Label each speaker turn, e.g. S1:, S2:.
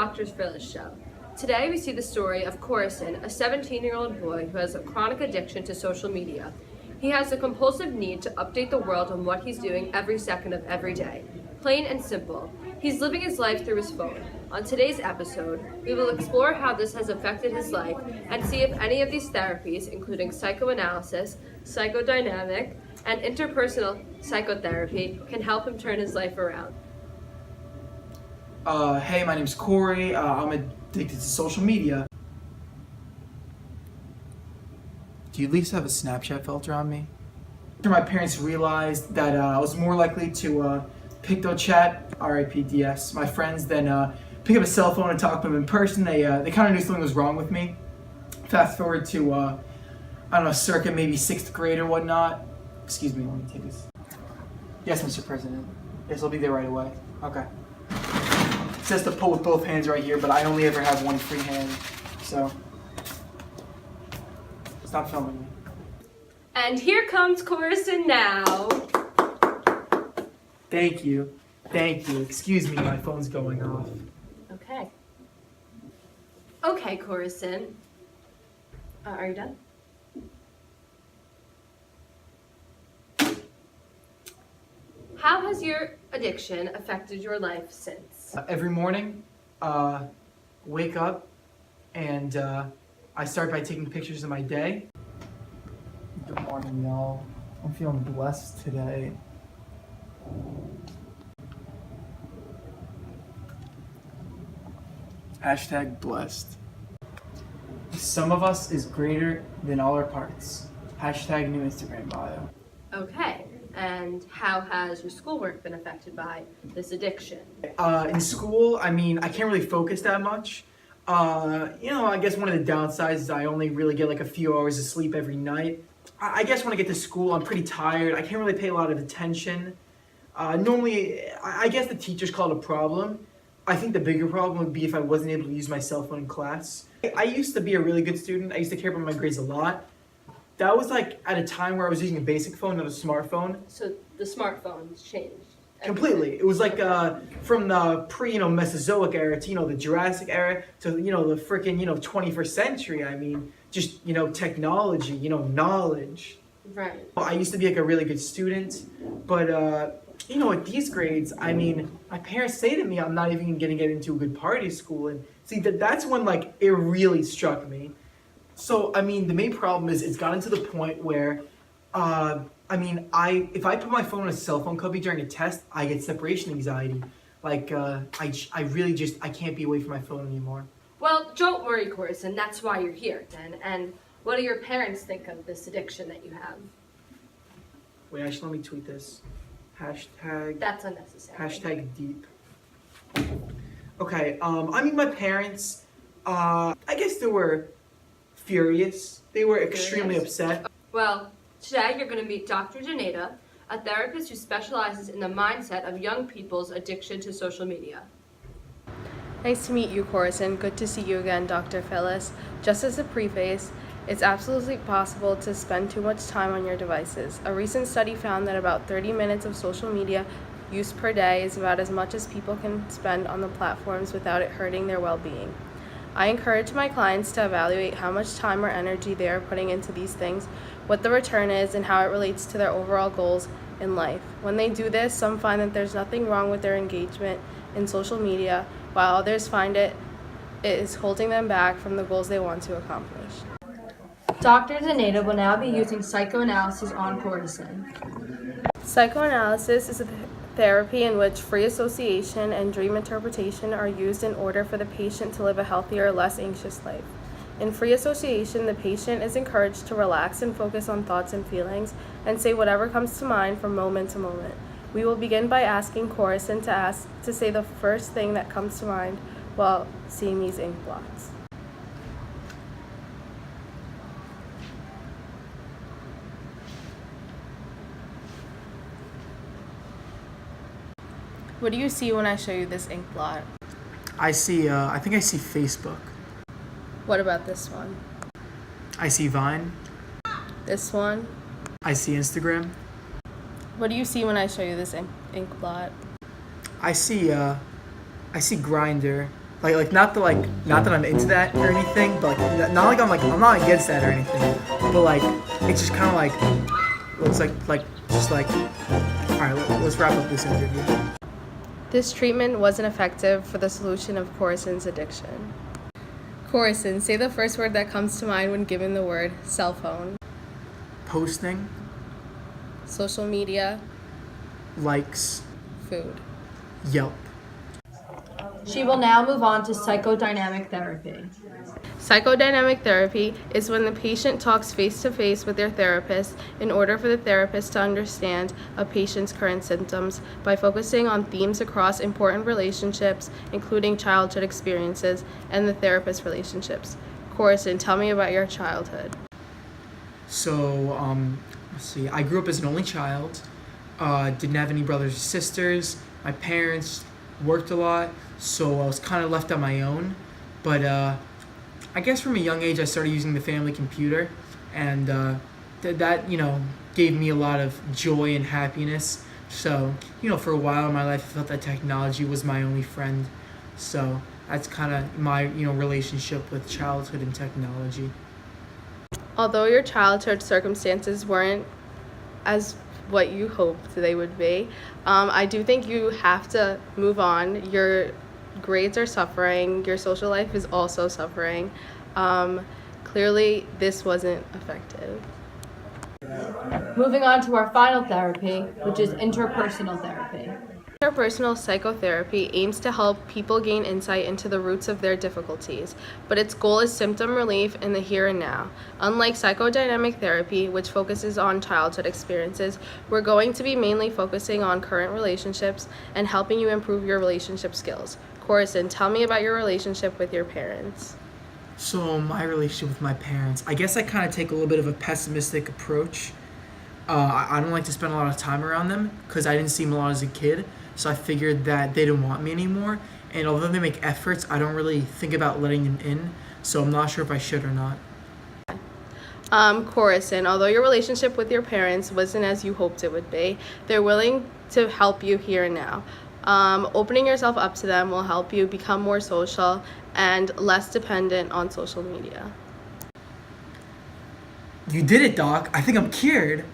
S1: Dr. Phyllis Show. Today we see the story of Corison, a 17-year-old boy who has a chronic addiction to social media. He has a compulsive need to update the world on what he's doing every second of every day. Plain and simple. He's living his life through his phone. On today's episode, we will explore how this has affected his life and see if any of these therapies, including psychoanalysis, psychodynamic, and interpersonal psychotherapy, can help him turn his life around.
S2: Hey, my name's Corey. I'm addicted to social media. Do you at least have a Snapchat filter on me? After my parents realized that I was more likely to PictoChat, RIP DS, my friends, than pick up a cell phone and talk to them in person, they kind of knew something was wrong with me. Fast forward to, I don't know, circa maybe 6th grade or whatnot. Excuse me, let me take this. Yes, Mr. President. Yes, I'll be there right away. Okay. It says to pull with both hands right here, but I only ever have one free hand, so stop filming me.
S1: And here comes Corison now.
S2: Thank you. Thank you. Excuse me, my phone's going off.
S1: Okay, Corison. Are you done? How has your addiction affected your life since?
S2: Every morning, wake up and I start by taking pictures of my day. Good morning, y'all. I'm feeling blessed today. Hashtag blessed. Some of us is greater than all our parts. Hashtag new Instagram bio.
S1: Okay, and how has your schoolwork been affected by this addiction?
S2: In school, I can't really focus that much. I guess one of the downsides is I only really get like a few hours of sleep every night. I guess when I get to school, I'm pretty tired. I can't really pay a lot of attention. Normally, I guess the teachers call it a problem. I think the bigger problem would be if I wasn't able to use my cell phone in class. I used to be a really good student. I used to care about my grades a lot. That was like at a time where I was using a basic phone, not a smartphone.
S1: So the smartphones changed.
S2: Completely. It was like from the pre-Mesozoic era to, the Jurassic era to, the freaking, 21st century. Just, technology, knowledge.
S1: Right.
S2: I used to be like a really good student, but, at these grades, my parents say to me I'm not even going to get into a good party school. And see, that's when, it really struck me. So, the main problem is it's gotten to the point where, if I put my phone in a cell phone cubby during a test, I get separation anxiety. I can't be away from my phone anymore.
S1: Well, don't worry, Corison. That's why you're here, then. And what do your parents think of this addiction that you have?
S2: Wait, actually, let me tweet this. Hashtag...
S1: That's unnecessary.
S2: Hashtag deep. Okay, my parents, I guess they were furious. They were extremely upset.
S1: Well, today you're going to meet Dr. Janeda, a therapist who specializes in the mindset of young people's addiction to social media.
S3: Nice to meet you, Corison. Good to see you again, Dr. Phyllis. Just as a preface, it's absolutely possible to spend too much time on your devices. A recent study found that about 30 minutes of social media use per day is about as much as people can spend on the platforms without it hurting their well-being. I encourage my clients to evaluate how much time or energy they are putting into these things, what the return is, and how it relates to their overall goals in life. When they do this, some find that there's nothing wrong with their engagement in social media, while others find it is holding them back from the goals they want to accomplish.
S1: Dr. Janeda will now be using psychoanalysis on Corison.
S3: Psychoanalysis is a therapy in which free association and dream interpretation are used in order for the patient to live a healthier, less anxious life. In free association, the patient is encouraged to relax and focus on thoughts and feelings and say whatever comes to mind from moment to moment. We will begin by asking Corison to say the first thing that comes to mind while seeing these ink blots. What do you see when I show you this ink blot?
S2: I think I see Facebook.
S3: What about this one?
S2: I see Vine.
S3: This one?
S2: I see Instagram.
S3: What do you see when I show you this ink blot?
S2: I see Grindr, Like not that I'm into that or anything, but not I'm not against that or anything, but like it's just kind of like looks like just like all right, let's wrap up this interview.
S3: This treatment wasn't effective for the solution of Corison's addiction. Corison, say the first word that comes to mind when given the word cell phone.
S2: Posting,
S3: Social media,
S2: likes,
S3: food.
S2: Yelp.
S1: She will now move on to psychodynamic therapy.
S3: Psychodynamic therapy is when the patient talks face to face with their therapist in order for the therapist to understand a patient's current symptoms by focusing on themes across important relationships, including childhood experiences and the therapist relationships. Corison, tell me about your childhood.
S2: So, let's see. I grew up as an only child. Didn't have any brothers or sisters. My parents worked a lot, so I was kind of left on my own. But I guess from a young age, I started using the family computer, and that gave me a lot of joy and happiness. So, for a while in my life, I felt that technology was my only friend. So that's kind of my relationship with childhood and technology.
S3: Although your childhood circumstances weren't as what you hoped they would be, I do think you have to move on. Your grades are suffering. Your social life is also suffering. Clearly, this wasn't effective.
S1: Moving on to our final therapy, which is interpersonal therapy.
S3: Interpersonal psychotherapy aims to help people gain insight into the roots of their difficulties, but its goal is symptom relief in the here and now. Unlike psychodynamic therapy, which focuses on childhood experiences, we're going to be mainly focusing on current relationships and helping you improve your relationship skills. Corison, tell me about your relationship with your parents.
S2: So my relationship with my parents, I guess I kind of take a little bit of a pessimistic approach. I don't like to spend a lot of time around them because I didn't see them a lot as a kid. So I figured that they didn't want me anymore. And although they make efforts, I don't really think about letting them in. So I'm not sure if I should or not.
S3: Corison, although your relationship with your parents wasn't as you hoped it would be, they're willing to help you here and now. Opening yourself up to them will help you become more social and less dependent on social media.
S2: You did it, Doc. I think I'm cured.